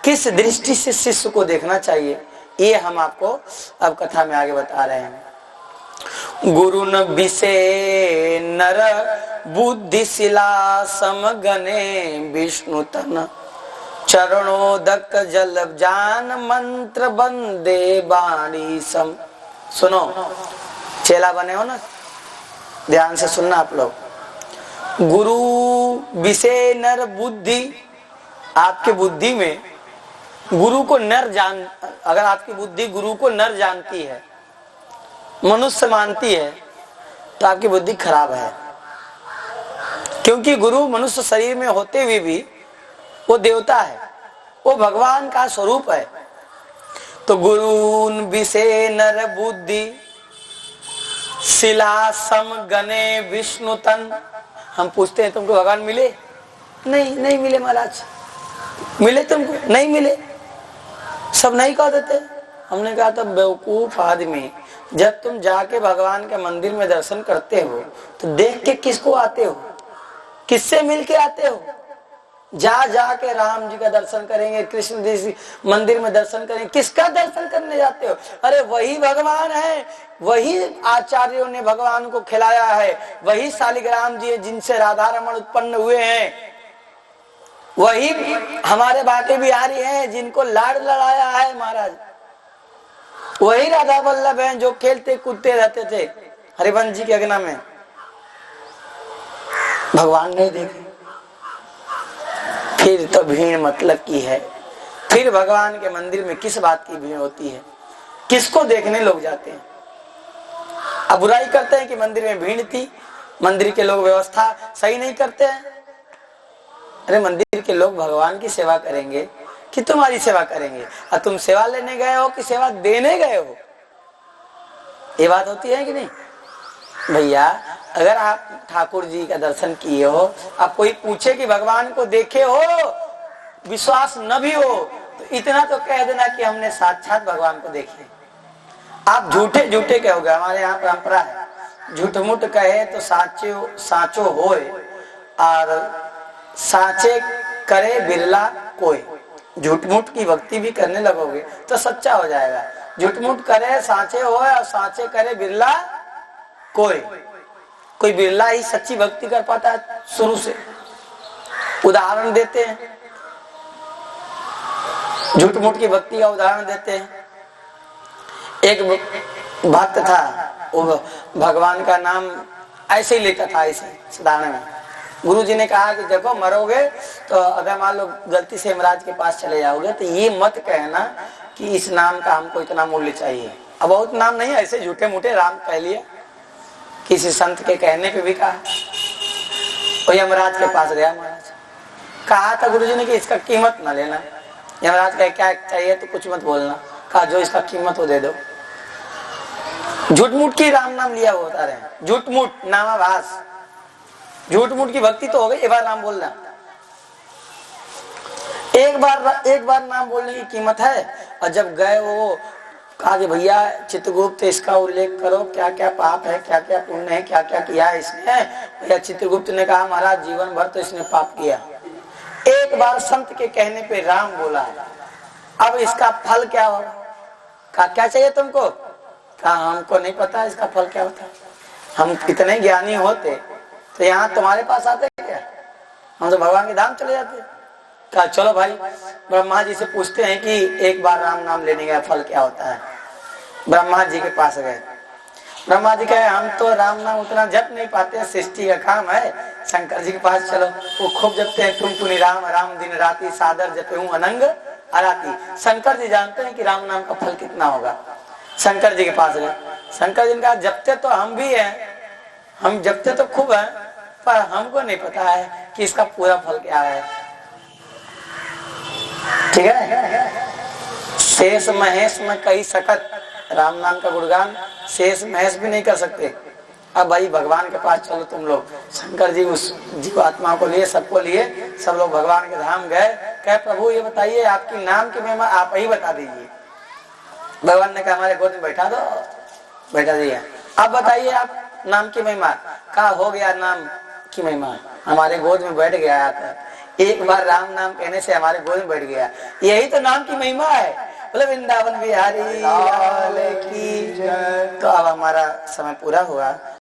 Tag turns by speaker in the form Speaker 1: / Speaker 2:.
Speaker 1: किस दृष्टि से शिष्य को देखना चाहिए, ये हम आपको अब कथा में आगे बता रहे हैं। गुरु न विषे नर बुद्धिशिला समगने विष्णु तन चरणोदक जल जान मंत्र बंदे बाणी सम। सुनो, चेला बने हो ना, ध्यान से सुनना आप लोग। गुरु विषय नर बुद्धि, आपके बुद्धि में गुरु को नर जान, अगर आपकी बुद्धि गुरु को नर जानती है, मनुष्य मानती है, तो आपकी बुद्धि खराब है। क्योंकि गुरु मनुष्य शरीर में होते हुए भी वो देवता है, वो भगवान का स्वरूप है। तो गुरु विषे नर बुद्धि शिला सम गने विष्णु तन। हम पूछते हैं तुमको भगवान मिले? नहीं, नहीं मिले महाराज। मिले तुमको? नहीं मिले। सब नहीं कह देते। हमने कहा था बेवकूफ आदमी, जब तुम जाके भगवान के मंदिर में दर्शन करते हो तो देख के किसको आते हो, किससे मिलके आते हो? जा के राम जी का दर्शन करेंगे, कृष्ण जी मंदिर में दर्शन करेंगे, किसका दर्शन करने जाते हो? अरे वही भगवान है, वही आचार्यों ने भगवान को खिलाया है, वही शालिग्राम जी जिनसे राधा रमण उत्पन्न हुए हैं, वही हमारे बाटे बिहारी हैं जिनको लाड़ लड़ाया है महाराज, वही राधा वल्लभ हैं जो खेलते कूदते रहते थे हरिवंश जी के अगना में। भगवान नहीं देखे, फिर तो भीड़ मतलब की है। फिर भगवान के मंदिर में किस बात की भीड़ होती है, किसको देखने लोग जाते हैं? अब बुराई करते हैं कि मंदिर में भीड़ थी, मंदिर के लोग व्यवस्था सही नहीं करते हैं। अरे मंदिर के लोग भगवान की सेवा करेंगे कि तुम्हारी सेवा करेंगे? और तुम सेवा लेने गए हो कि सेवा देने गए हो? ये बात होती है कि नहीं भैया? अगर आप ठाकुर जी का दर्शन किए हो, आप कोई पूछे कि भगवान को देखे हो, विश्वास न भी हो, तो इतना तो कह देना कि हमने साक्षात भगवान को देखे। आप झूठे झूठे कहोगे, हमारे यहाँ परंपरा है, झूठ मूठ कहे तो साचो होए, और साचे करे बिरला कोई। झूठ मूठ की भक्ति भी करने लगोगे तो सच्चा हो जाएगा। झूठ मूठ करे साचे होए और साचे करे बिरला कोई। कोई बिरला ही सच्ची भक्ति कर पाता है शुरू से। उदाहरण देते हैं, झूठ मूठ की भक्ति का उदाहरण देते हैं। एक भक्त था, वो भगवान का नाम ऐसे ही लेता था, ऐसे साधारण में। गुरु जी ने कहा कि देखो मरोगे तो अगर मान लो गलती से यमराज के पास चले जाओगे तो ये मत कहना कि इस नाम का हमको इतना मूल्य चाहिए। अब बहुत नाम नहीं, ऐसे झूठे मूठे राम कह लिए, किसी संत के कहने पे भी कहा। और यमराज के पास गया, महाराज कहा था गुरु जी ने कि इसका कीमत ना लेना। यमराज कहे क्या चाहिए तो कुछ मत बोलना। कहा जो इसका कीमत हो दे दो। झूठ मूठ की राम नाम लिया वो बता रहे हैं, झूठ मूठ नामाभास, झूठ मूठ की भक्ति तो हो गई। एक बार नाम बोलना, एक बार नाम बोलने की कीमत है। और जब गए वो कहा कि भैया चित्रगुप्त इसका उल्लेख करो, क्या क्या पाप है, क्या क्या पुण्य है, क्या क्या किया है इसने। भैया चित्रगुप्त ने कहा महाराज जीवन भर तो इसने पाप किया, एक बार संत के कहने पे राम बोला, अब इसका फल क्या होगा? कहा क्या चाहिए तुमको? कहा हमको नहीं पता इसका फल क्या होता है, हम कितने ज्ञानी होते तो यहाँ तुम्हारे पास आते क्या? हम तो भगवान के धाम चले जाते। कहा चलो भाई ब्रह्मा जी से पूछते हैं कि एक बार राम नाम लेने का फल क्या होता है। ब्रह्मा जी के पास गए। ब्रह्मा जी कहे हम तो राम नाम उतना जप नहीं पाते, सृष्टि का काम है। शंकर जी के पास चलो, वो खूब जपते हैं, तुम पुनि राम राम दिन राति सादर जपे हूँ अनंग अराती। शंकर जी जानते हैं कि राम नाम का फल कितना होगा। शंकर जी के पास गए। शंकर जी ने कहा जपते तो हम भी हैं, हम जपते तो खूब हैं, पर हमको नहीं पता है कि इसका पूरा फल क्या है। ठीक है, शेष महेश में कई सकत, राम नाम का गुणगान शेष महेश भी नहीं कर सकते। अब भाई भगवान के पास चलो तुम लोग। शंकर जी उस जीवात्मा को लिए, सबको लिए, सब लोग भगवान के धाम गए। कहे प्रभु ये बताइए आपकी नाम की महिमा आप ही बता दीजिए। भगवान ने कहा हमारे गोद में बैठा दो, बैठा दिया। अब बताइए आप नाम की महिमा। कहा हो गया नाम की महिमा, हमारे गोद में बैठ गया आकर। एक बार राम नाम कहने से हमारे गोद में बैठ गया। यही तो नाम की महिमा है। बोले वृंदावन बिहारी लाल की जय। तो अब हमारा समय पूरा हुआ।